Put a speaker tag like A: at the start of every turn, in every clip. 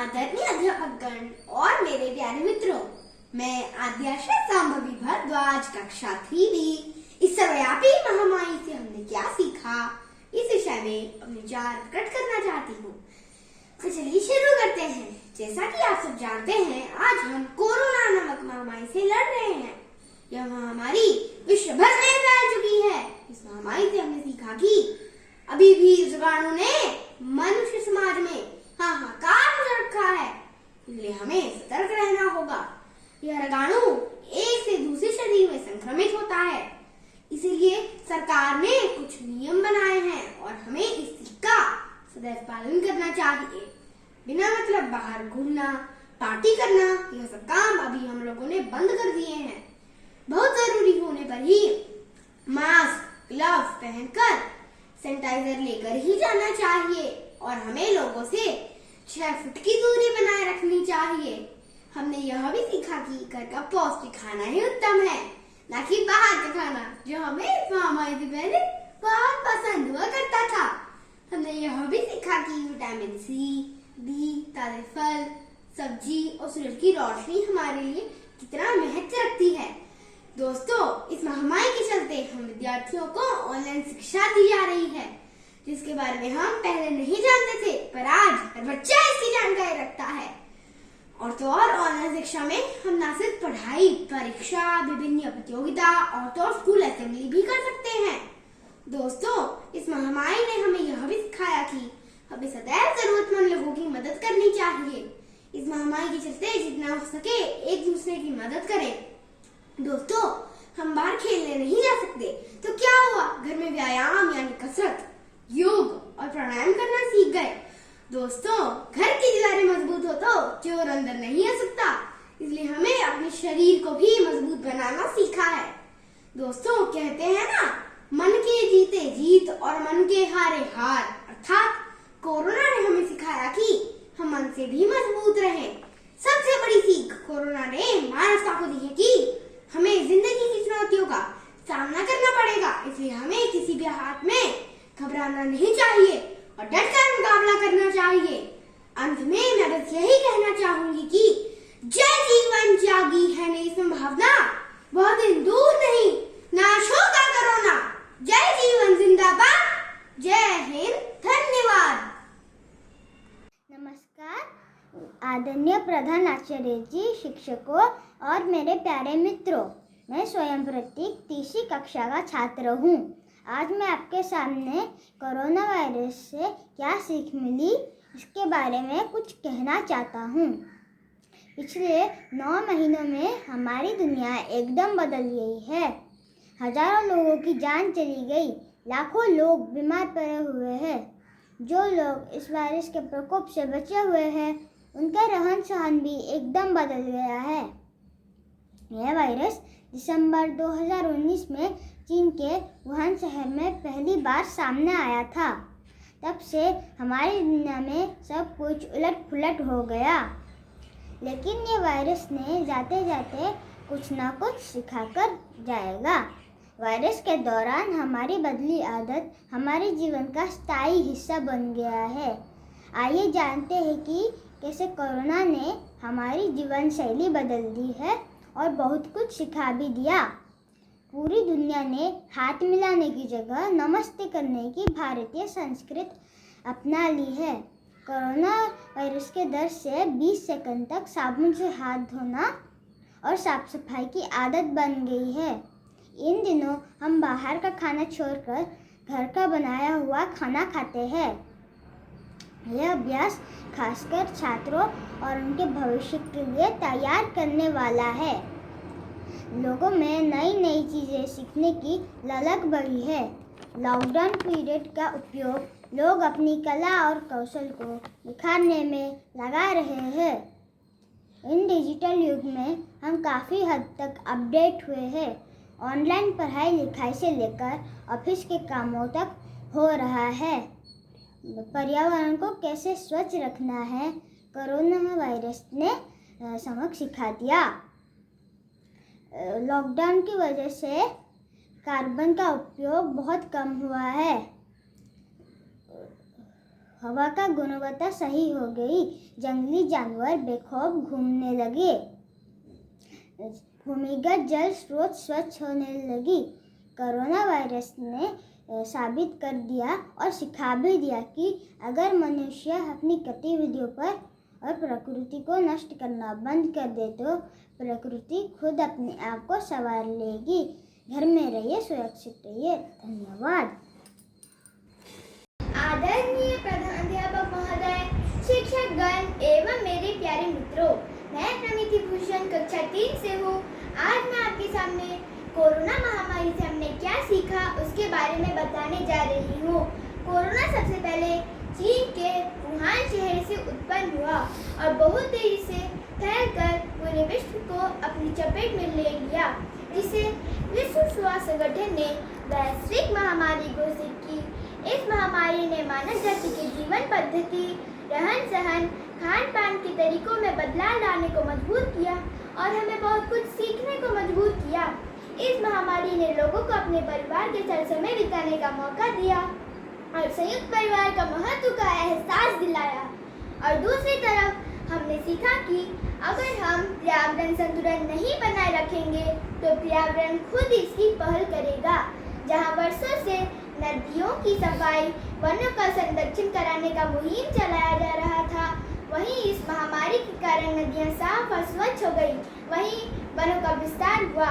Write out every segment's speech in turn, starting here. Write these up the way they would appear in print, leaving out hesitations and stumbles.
A: आदरणीय अध्यापकगण और मेरे प्यारे मित्रों, मैं आद्याशा संभवी भारद्वाज कक्षा 3B इस सर्वव्यापी महामारी से हमने क्या सीखा इस विषय में अपने विचार प्रकट करना चाहती हूँ। तो चलिए शुरू करते हैं। जैसा कि आप सब जानते हैं, आज हम कोरोना नामक महामारी से लड़ रहे हैं। यह महामारी विश्व भर में फैल चुकी है। इस महामारी से हमने सीखा कि अभी भी इस जीवाणु ने मनुष्य समाज में हाहाकार मचा रखा है, इसलिए हमें सतर्क रहना होगा। यह रोगाणु एक से दूसरे शरीर में संक्रमित होता है, इसीलिए सरकार ने कुछ नियम बनाए हैं और हमें इसका सदैव पालन करना चाहिए। बिना मतलब बाहर घूमना, पार्टी करना, यह सब काम अभी हम लोगों ने बंद कर दिए हैं। बहुत जरूरी होने पर ही मास्क, ग्लव पहनकर सैनिटाइजर लेकर ही जाना चाहिए और हमें लोगों से 6 फुट की दूरी बनाए रखनी चाहिए। हमने यह भी सीखा कि घर का पौष्टिक खाना ही उत्तम है, न कि बाहर का खाना, जो हमें इस महामारी से पहले बहुत पसंद हुआ करता था। हमने यह भी सीखा कि विटामिन सी, डी, ताजे फल, सब्जी और सूरज की रोशनी हमारे लिए कितना महत्व रखती है। दोस्तों, इस महामारी के चलते हम विद्यार्थियों को ऑनलाइन शिक्षा दी जा रही है, जिसके बारे में हम पहले नहीं जानते थे, पर आज हर बच्चा इसकी जानकारी रखता है। और तो और ऑनलाइन शिक्षा में हम न सिर्फ पढ़ाई, परीक्षा, विभिन्न प्रतियोगिता और तो स्कूल असेंबली भी कर सकते हैं। दोस्तों, इस महामारी ने हमें यह भी सिखाया कि हमें सदैव जरूरतमंद लोगों की मदद करनी चाहिए। इस महामारी के चलते जितना हो सके एक दूसरे की मदद करें। दोस्तों, हम बाहर खेलने नहीं जा सकते, तो क्या हुआ, घर में व्यायाम यानी कसरत, योग और प्राणायाम करना सीख गए। दोस्तों, घर की दीवारें मजबूत हो तो चोर अंदर नहीं आ सकता, इसलिए हमें अपने शरीर को भी मजबूत बनाना सीखा है। दोस्तों, कहते हैं ना, मन के जीते जीत और मन के हारे हार, अर्थात कोरोना ने हमें सिखाया कि हम मन से भी मजबूत रहें। सबसे बड़ी सीख कोरोना ने मानवता को दी है कि हमें जिंदगी की चुनौतियों का सामना करना पड़ेगा, इसलिए हमें किसी भी हालत में घबराना नहीं चाहिए और डटकर मुकाबला करना चाहिए। अंत में मैं बस यही कहना चाहूंगी कि जय जीवन जागी है नई संभावना, बहुत दिन दूर नहीं, नाश होगा कोरोना। जय जीवन जिंदाबाद। जय हिंद, धन्यवाद।
B: नमस्कार आदरणीय प्रधान आचार्य जी, शिक्षकों और मेरे प्यारे मित्रों, मैं स्वयं प्रतीक तीसरी कक्षा का छात्र हूँ। आज मैं आपके सामने कोरोना वायरस से क्या सीख मिली इसके बारे में कुछ कहना चाहता हूँ। पिछले 9 महीनों में हमारी दुनिया एकदम बदल गई है। हजारों लोगों की जान चली गई, लाखों लोग बीमार पड़े हुए हैं। जो लोग इस वायरस के प्रकोप से बचे हुए हैं, उनका रहन सहन भी एकदम बदल गया है। यह वायरस दिसंबर 2019 में चीन के वुहान शहर में पहली बार सामने आया था। तब से हमारी दुनिया में सब कुछ उलट पुलट हो गया, लेकिन ये वायरस ने जाते जाते कुछ ना कुछ सिखाकर जाएगा। वायरस के दौरान हमारी बदली आदत हमारे जीवन का स्थायी हिस्सा बन गया है। आइए जानते हैं कि कैसे कोरोना ने हमारी जीवन शैली बदल दी है और बहुत कुछ सिखा भी दिया। पूरी दुनिया ने हाथ मिलाने की जगह नमस्ते करने की भारतीय संस्कृति अपना ली है। कोरोना वायरस के डर से 20 सेकंड तक साबुन से हाथ धोना और साफ सफाई की आदत बन गई है। इन दिनों हम बाहर का खाना छोड़कर घर का बनाया हुआ खाना खाते हैं। यह अभ्यास खासकर छात्रों और उनके भविष्य के लिए तैयार करने वाला है। लोगों में नई नई चीज़ें सीखने की ललक बढ़ी है। लॉकडाउन पीरियड का उपयोग लोग अपनी कला और कौशल को निखारने में लगा रहे हैं। इन डिजिटल युग में हम काफ़ी हद तक अपडेट हुए हैं। ऑनलाइन पढ़ाई लिखाई से लेकर ऑफिस के कामों तक हो रहा है। पर्यावरण को कैसे स्वच्छ रखना है, कोरोना वायरस ने सबक सिखा दिया। लॉकडाउन की वजह से कार्बन का उपयोग बहुत कम हुआ है। हवा का गुणवत्ता सही हो गई। जंगली जानवर बेखौफ घूमने लगे। भूमिगत जल स्रोत स्वच्छ होने लगी। कोरोना वायरस ने साबित कर दिया और सिखा भी दिया कि अगर मनुष्य अपनी गतिविधियों पर और प्रकृति को नष्ट करना बंद कर दे तो प्रकृति खुद अपने आप को संवार लेगी। घर में रहिए, सुरक्षित रहिए। धन्यवाद।
A: आदरणीय प्रधानाध्यापक महोदय, शिक्षकगण एवं मेरे प्यारे मित्रों, मैं प्रमिति भूषण कक्षा 3 से हूँ। आज मैं आपके सामने कोरोना महामारी से हमने क्या सीखा उसके बारे में बताने जा रही हूँ। कोरोना सबसे पहले चीन के वुहान शहर से उत्पन्न हुआ और बहुत तेजी से फैलकर पूरे विश्व को अपनी चपेट में ले लिया, जिसे विश्व स्वास्थ्य संगठन ने वैश्विक महामारी घोषित की। इस महामारी ने मानव जाति की जीवन पद्धति, रहन सहन, खान पान के तरीकों में बदलाव लाने को मजबूर किया और हमें बहुत कुछ सीखने को मजबूर किया। इस महामारी ने लोगों को अपने परिवार के साथ समय बिताने का मौका दिया और संयुक्त परिवार का महत्व का एहसास दिलाया। और दूसरी तरफ हमने सीखा कि अगर हम पर्यावरण संतुलन नहीं बनाए रखेंगे तो पर्यावरण खुद इसकी पहल करेगा। जहां वर्षों से नदियों की सफाई, वनों का संरक्षण कराने का मुहिम चलाया जा रहा था, वहीं इस महामारी के कारण नदियां साफ और स्वच्छ हो गई, वहीं वनों का विस्तार हुआ।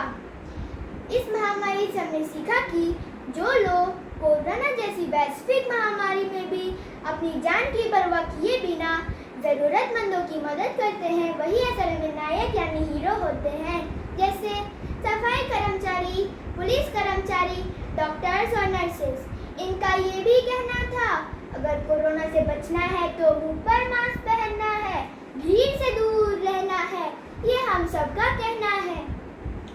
A: इस महामारी से हमने सीखा कि जो लोग कोरोना जैसी वैश्विक महामारी में भी अपनी जान की परवाह किए बिना जरूरतमंदों की मदद करते हैं, वही असल में नायक यानी हीरो होते हैं। जैसे सफाई कर्मचारी, पुलिस कर्मचारी, डॉक्टर्स और नर्सेस। इनका ये भी कहना था, अगर कोरोना से बचना है तो मुंह पर मास्क पहनना है, भीड़ से दूर रहना है, ये हम सबका कहना है।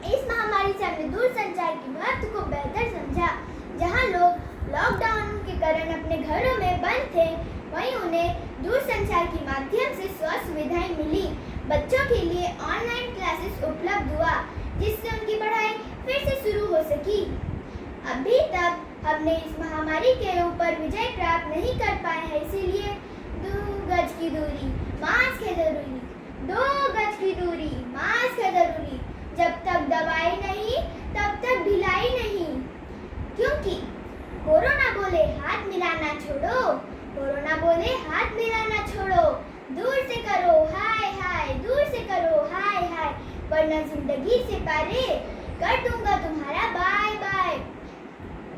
A: इस महामारी से हमने दूरसंचार के महत्व को बेहतर समझा। जहां लोग लॉकडाउन के कारण अपने घरों में बंद थे, वहीं उन्हें दूरसंचार के माध्यम से स्वास्थ्य सुविधाएं मिली। बच्चों के लिए ऑनलाइन क्लासेस उपलब्ध हुआ, जिससे उनकी पढ़ाई फिर से शुरू हो सकी। अभी तक हमने इस महामारी के ऊपर विजय प्राप्त नहीं कर पाए हैं, इसीलिए 2 गज की दूरी, मास्क है जरूरी। 2 गज की दूरी, मास्क है जरूरी। जब तक दवाई नहीं तब तक ढिलाई नहीं, क्योंकि कोरोना बोले हाथ मिलाना छोड़ो, कोरोना बोले हाथ मिलाना छोड़ो, दूर से करो हाय हाय, दूर से करो हाय हाय, वरना जिंदगी से पारे कर दूंगा तुम्हारा बाय बाय।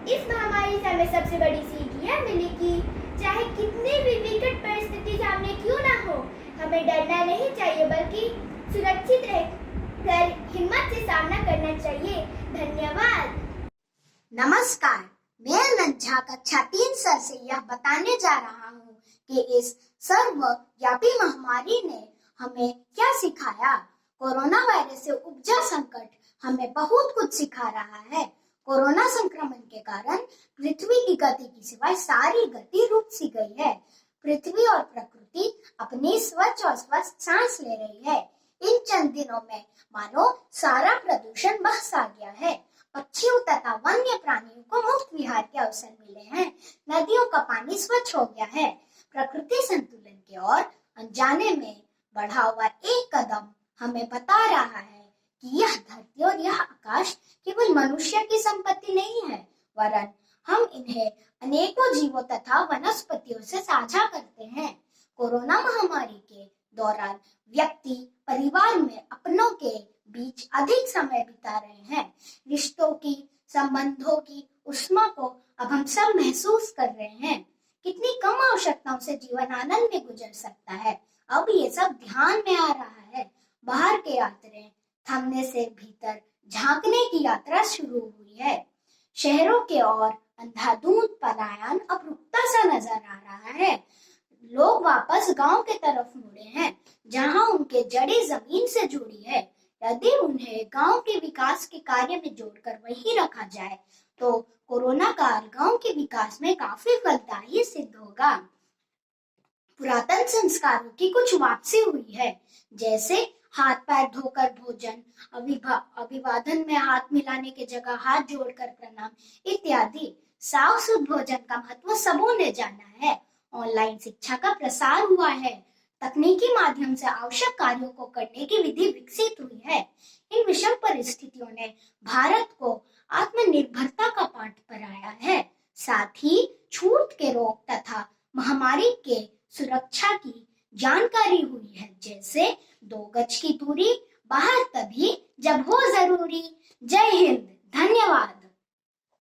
A: इस महामारी से हमें सबसे बड़ी सीख यह मिली कि चाहे कितनी भी विकट परिस्थिति सामने क्यों ना हो, हमें डरना नहीं चाहिए, बल्कि सुरक्षित रहकर हिम्मत से सामना करना चाहिए। धन्यवाद।
C: नमस्कार, मैं नंझा कक्षा 3 से यह बताने जा रहा हूँ कि इस सर्वव्यापी महामारी ने हमें क्या सिखाया। कोरोना वायरस से उपजा संकट हमें बहुत कुछ सिखा रहा है। कोरोना संक्रमण के कारण पृथ्वी की गति की सिवाय सारी गति रुक सी गई है। पृथ्वी और प्रकृति अपनी स्वच्छ और स्वस्थ सांस ले रही है। इन चंद दिनों में मानो सारा प्रदूषण बह सा गया है। पक्षियों तथा वन्य प्राणियों को मुक्त विहार के अवसर मिले हैं। नदियों का पानी स्वच्छ हो गया है। प्रकृति संतुलन की ओर अनजाने में बढ़ा हुआ एक कदम हमें बता रहा है कि यह धरती और यह आकाश केवल मनुष्य की संपत्ति नहीं है, वरन हम इन्हें अनेकों जीवों तथा वनस्पतियों से साझा करते हैं। कोरोना महामारी के दौरान व्यक्ति परिवार में अपनों के बीच अधिक समय बिता रहे हैं। रिश्तों की, संबंधों की उष्मा को अब हम सब महसूस कर रहे हैं। कितनी कम आवश्यकताओं से जीवन आनंद में गुजर सकता है, अब ये सब ध्यान में आ रहा है। बाहर के यात्रा थमने से भीतर झांकने की यात्रा शुरू हुई है। शहरों के ओर अंधाधुंध पलायन अब रुकता सा नजर आ रहा है। लोग वापस गांव के तरफ मुड़े हैं, जहां उनके जड़ें जमीन से जुड़ी है। यदि उन्हें गांव के विकास के कार्य में जोड़कर वहीं रखा जाए तो कोरोना काल गांव के विकास में काफी फलदायी सिद्ध होगा। पुरातन संस्कारों की कुछ वापसी हुई है, जैसे हाथ पैर धोकर भोजन, अभिवादन में हाथ मिलाने के जगह हाथ जोड़कर प्रणाम इत्यादि। साफ शुद्ध भोजन का महत्व सबों ने जाना है ऑनलाइन शिक्षा का प्रसार हुआ है, तकनीकी माध्यम से आवश्यक कार्यों को करने की विधि विकसित हुई है। इन विषम परिस्थितियों ने भारत को आत्मनिर्भरता का पाठ पढ़ाया है। साथ ही छूत के रोग तथा महामारी के सुरक्षा की जानकारी हुई है, जैसे 2 गज की दूरी, बाहर तभी जब हो जरूरी। जय हिंद, धन्यवाद।